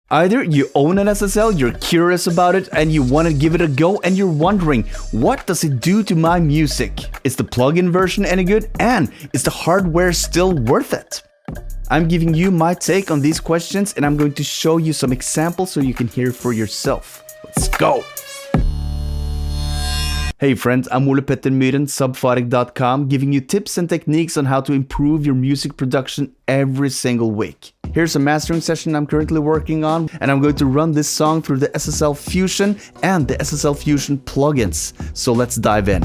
Either you own an SSL, you're curious about it, and you want to give it a go, and you're wondering, what does it do to my music? Is the plugin version any good? And is the hardware still worth it? I'm giving you my take on these questions, and I'm going to show you some examples so you can hear for yourself. Let's go! Hey friends, I'm Ole Petter Myhren, Subphotic.com, giving you tips and techniques on how to improve your music production every single week. Here's a mastering session I'm currently working on, and I'm going to run this song through the SSL Fusion and the SSL Fusion plugins. So let's dive in.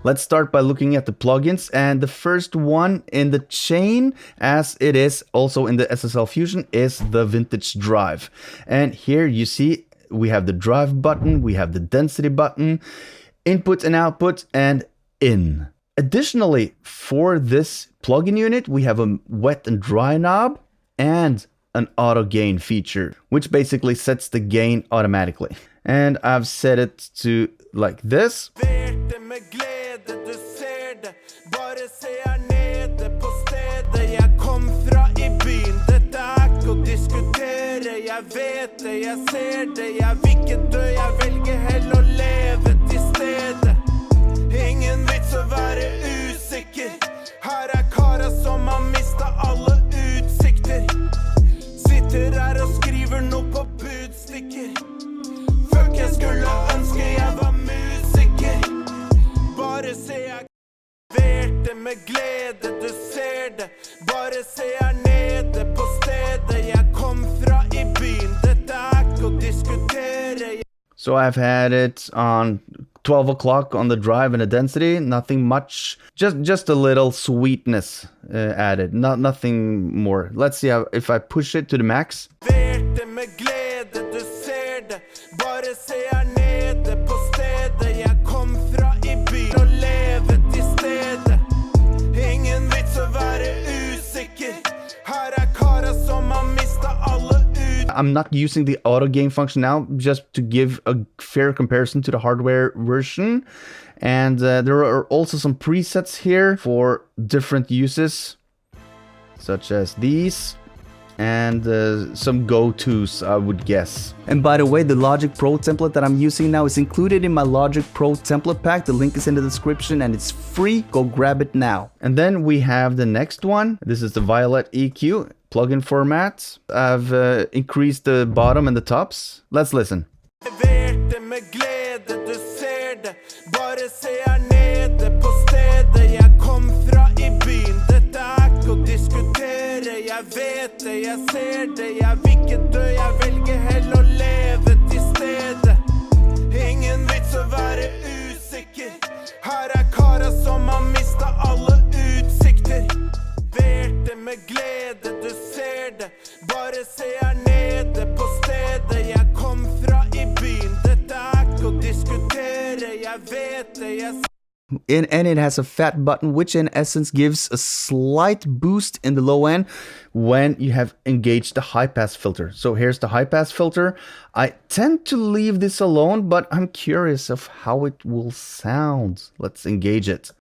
Let's start by looking at the plugins, and the first one in the chain, as it is also in the SSL Fusion, is the Vintage Drive. And here you see we have the drive button, we have the density button, input and output, and in. Additionally, for this plugin unit, we have a wet and dry knob and an auto gain feature, which basically sets the gain automatically. And I've set it to like this. Jeg vet det, jeg ser det, jeg vil ikke dø, jeg velger heller å leve til stedet. Ingen vits å være usikker, her kara som har mistet alle utsikter. Sitter her og skriver noe på budstikker, fuck jeg skulle ønske jeg var musiker. Bare se jeg verte med glede, du ser det, bare se her nede på stedet jeg kom fra. So I've had it on 12 o'clock on the drive and the density, nothing much, just a little sweetness added, nothing more. Let's see if I push it to the max. I'm not using the auto gain function now, just to give a fair comparison to the hardware version. And there are also some presets here for different uses, such as these, and some go-tos, I would guess. And by the way, the Logic Pro template that I'm using now is included in my Logic Pro template pack. The link is in the description and it's free. Go grab it now. And then we have the next one. This is the Violet EQ. Plugin format. I've increased the bottom and the tops. Let's listen. And it has a fat button, which in essence gives a slight boost in the low end when you have engaged the high pass filter. So here's the high pass filter. I tend to leave this alone, but I'm curious of how it will sound. Let's engage it.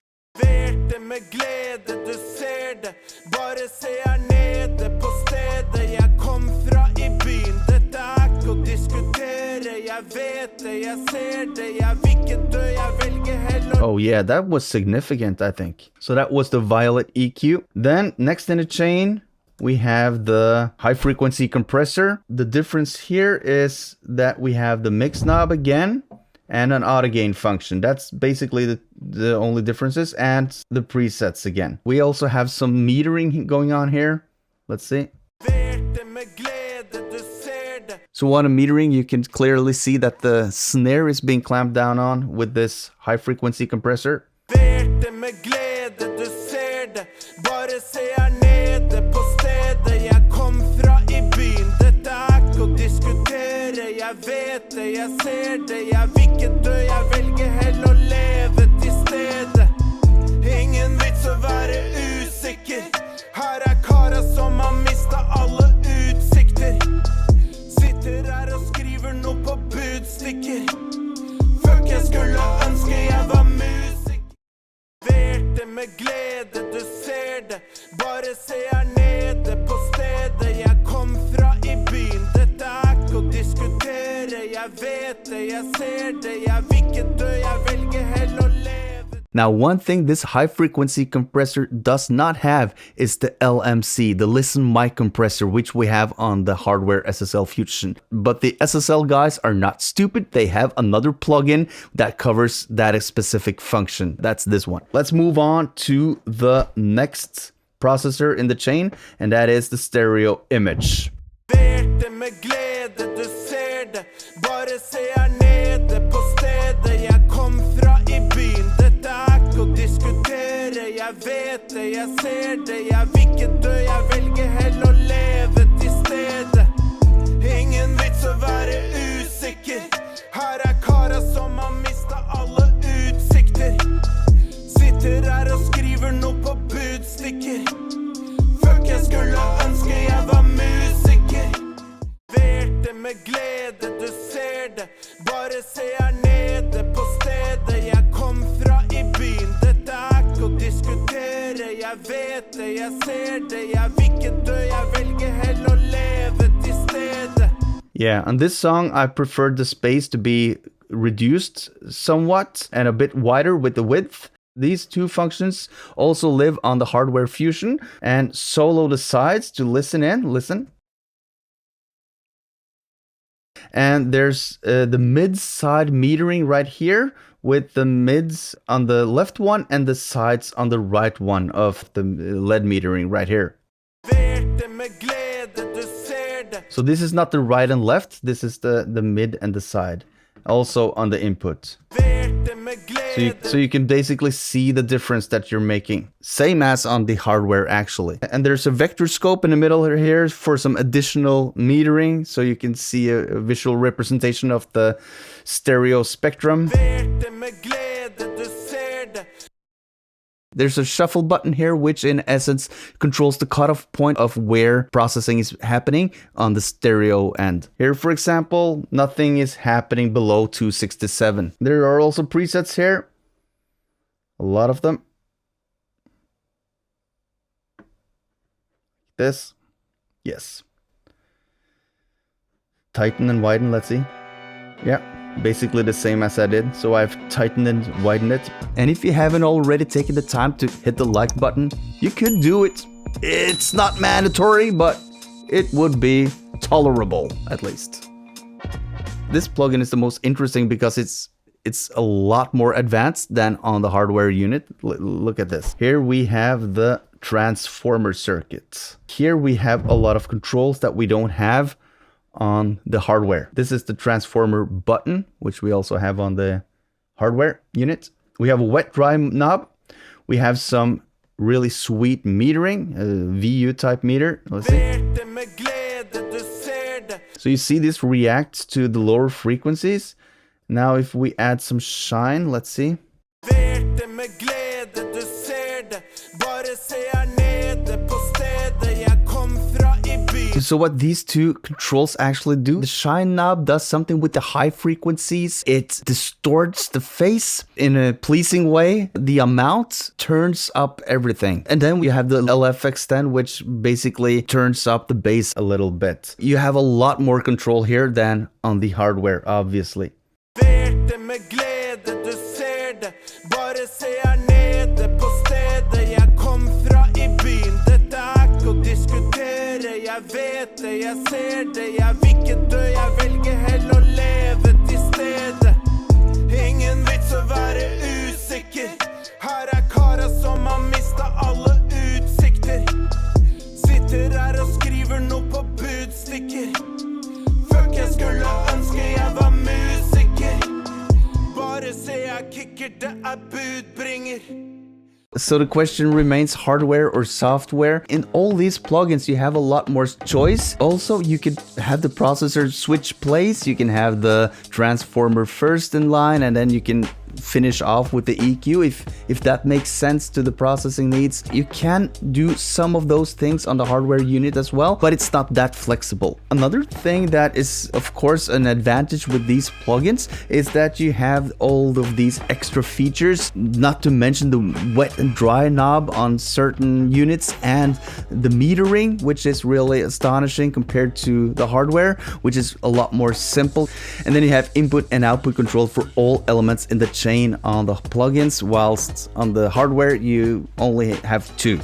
Oh yeah, that was significant, I think. So that was the Violet EQ. Then next in the chain, we have the high frequency compressor. The difference here is that we have the mix knob again and an auto gain function. That's basically the only differences, and the presets again. We also have some metering going on here. Let's see. So on a metering, you can clearly see that the snare is being clamped down on with this high frequency compressor. med glede, du ser det. Bare se her nede på stedet. vet det, jeg ser det, jeg vil ikke dø, jeg velger heller å leve. Now, one thing this high-frequency compressor does not have is the LMC, the Listen Mic compressor, which we have on the hardware SSL Fusion. But the SSL guys are not stupid. They have another plugin that covers that specific function. That's this one. Let's move on to the next processor in the chain, and that is the stereo image. Verte med glede, du ser det, bare se her nede på stedet jeg kom fra i byen. Dette ikke å diskutere, jeg vet det, jeg ser det, jeg vil ikke dø, jeg velger heller å leve til stedet. Ingen vits å være usikker, her kara som har mistet alle utsikter. Sitter her og skriver noe på budstikker, fuck jeg skulle ønske jeg var musiker. Verte med glede, du ser det, bare se her nede på stedet jeg kom fra i byen. Dette ikke å diskutere, jeg vet det, jeg ser det, jeg vil ikke dø, jeg velger heller å leve til stedet. Yeah, on this song, I preferred the space to be reduced somewhat and a bit wider with the width. These two functions also live on the hardware Fusion, and solo the sides to listen in. Listen. And there's the mid-side metering right here, with the mids on the left one and the sides on the right one of the LED metering right here. So this is not the right and left, this is the mid and the side. Also on the input. So you can basically see the difference that you're making. Same as on the hardware actually. And there's a vector scope in the middle here for some additional metering, so you can see a visual representation of the stereo spectrum. There's a shuffle button here, which in essence controls the cutoff point of where processing is happening on the stereo end. Here, for example, nothing is happening below 267. There are also presets here. A lot of them. This. Yes. Tighten and widen, let's see. Yeah. Basically the same as I did, so I've tightened and widened it. And if you haven't already taken the time to hit the like button, you could do it. It's not mandatory, but it would be tolerable, at least. This plugin is the most interesting because it's a lot more advanced than on the hardware unit. Look at this. Here we have the transformer circuit. Here we have a lot of controls that we don't have on the hardware. This is the transformer button, which we also have on the hardware unit. We have a wet dry knob. We have some really sweet metering, a VU type meter. Let's see. So you see this reacts to the lower frequencies. Now if we add some shine, let's see. So what these two controls actually do, the shine knob does something with the high frequencies. It distorts the face in a pleasing way. The amount turns up everything. And then we have the LF extend, which basically turns up the bass a little bit. You have a lot more control here than on the hardware, obviously. Jeg vet det, jeg ser det, jeg vil ikke dø, jeg velger heller å leve til stedet. Ingen vits å være usikker, her kara som har mistet alle utsikter. Sitter her og skriver noe på budstikker, fuck jeg skulle ønske jeg var musiker. Bare se jeg kicker, det budbringer. So the question remains hardware or software. In all these plugins you have a lot more choice. Also you could have the processor switch place. You can have the transformer first in line, and then you can finish off with the EQ if that makes sense to the processing needs. You can do some of those things on the hardware unit as well, but it's not that flexible. Another thing that is of course an advantage with these plugins is that you have all of these extra features, not to mention the wet and dry knob on certain units and the metering, which is really astonishing compared to the hardware, which is a lot more simple. And then you have input and output control for all elements in the chain on the plugins, whilst on the hardware you only have two.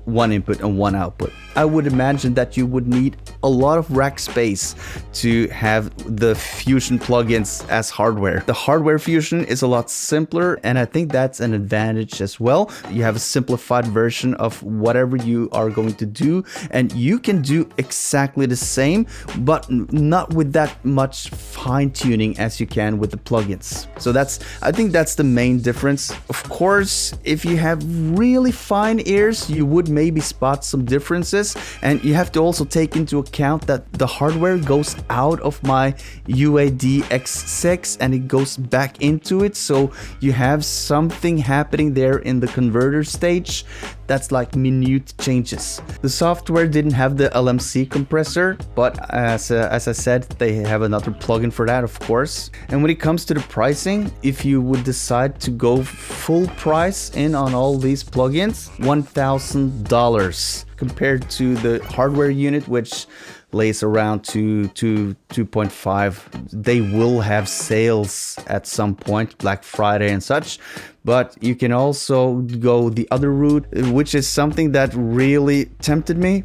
One input and one output. I would imagine that you would need a lot of rack space to have the Fusion plugins as hardware. The hardware Fusion is a lot simpler, and I think that's an advantage as well. You have a simplified version of whatever you are going to do, and you can do exactly the same, but not with that much fine tuning as you can with the plugins. So I think that's the main difference. Of course, if you have really fine ears, you would maybe spot some differences, and you have to also take into account that the hardware goes out of my UAD X6 and it goes back into it, so you have something happening there in the converter stage that's like minute changes. The software didn't have the LMC compressor, but as I said, they have another plugin for that, of course. And when it comes to the pricing, if you would decide to go full price in on all these plugins, $1,000 compared to the hardware unit, which lays around 2.5. They will have sales at some point, Black Friday and such, but you can also go the other route, which is something that really tempted me,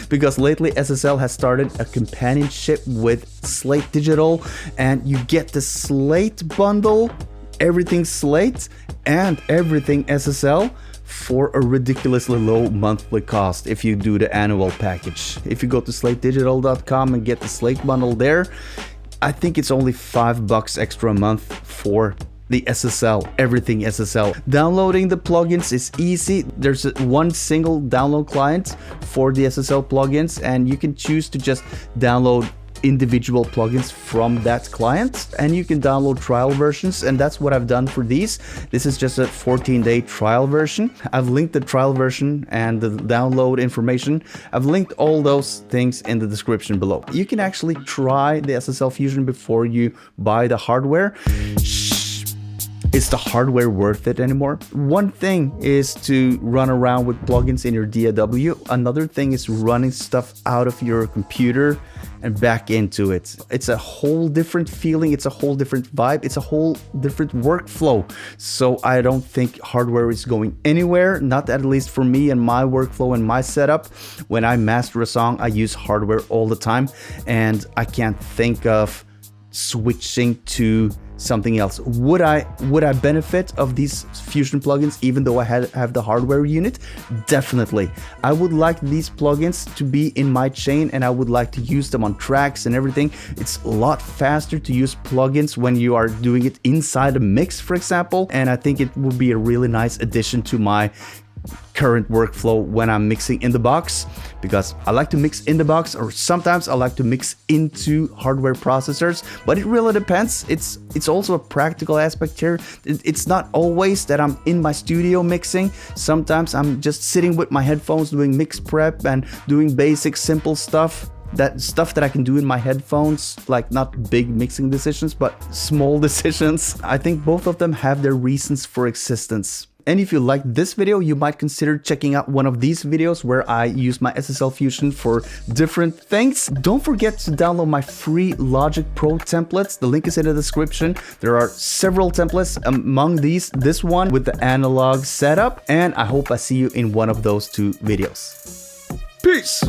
because lately SSL has started a companionship with Slate Digital, and you get the Slate bundle, everything Slate and everything SSL, for a ridiculously low monthly cost if you do the annual package. If you go to slatedigital.com and get the Slate bundle there, I think it's only $5 extra a month for the SSL, everything SSL. Downloading the plugins is easy. There's one single download client for the SSL plugins, and you can choose to just download individual plugins from that client, and you can download trial versions, and that's what I've done for these. This is just a 14-day trial version. I've linked the trial version and the download information. I've linked all those things in the description below. You can actually try the SSL Fusion before you buy the hardware. Is the hardware worth it anymore? One thing is to run around with plugins in your DAW. Another thing is running stuff out of your computer and back into it. It's a whole different feeling. It's a whole different vibe. It's a whole different workflow. So I don't think hardware is going anywhere, not at least for me and my workflow and my setup. When I master a song, I use hardware all the time, and I can't think of switching to something else. Would I benefit of these Fusion plugins even though I have the hardware unit? Definitely. I would like these plugins to be in my chain, and I would like to use them on tracks and everything. It's a lot faster to use plugins when you are doing it inside a mix, for example, and I think it would be a really nice addition to my current workflow when I'm mixing in the box, because I like to mix in the box, or sometimes I like to mix into hardware processors, but it really depends. It's also a practical aspect here. It's not always that I'm in my studio mixing. Sometimes I'm just sitting with my headphones doing mix prep and doing basic simple stuff. That stuff that I can do in my headphones, like not big mixing decisions, but small decisions. I think both of them have their reasons for existence. And if you liked this video, you might consider checking out one of these videos where I use my SSL Fusion for different things. Don't forget to download my free Logic Pro templates. The link is in the description. There are several templates, among these, this one with the analog setup. And I hope I see you in one of those two videos. Peace!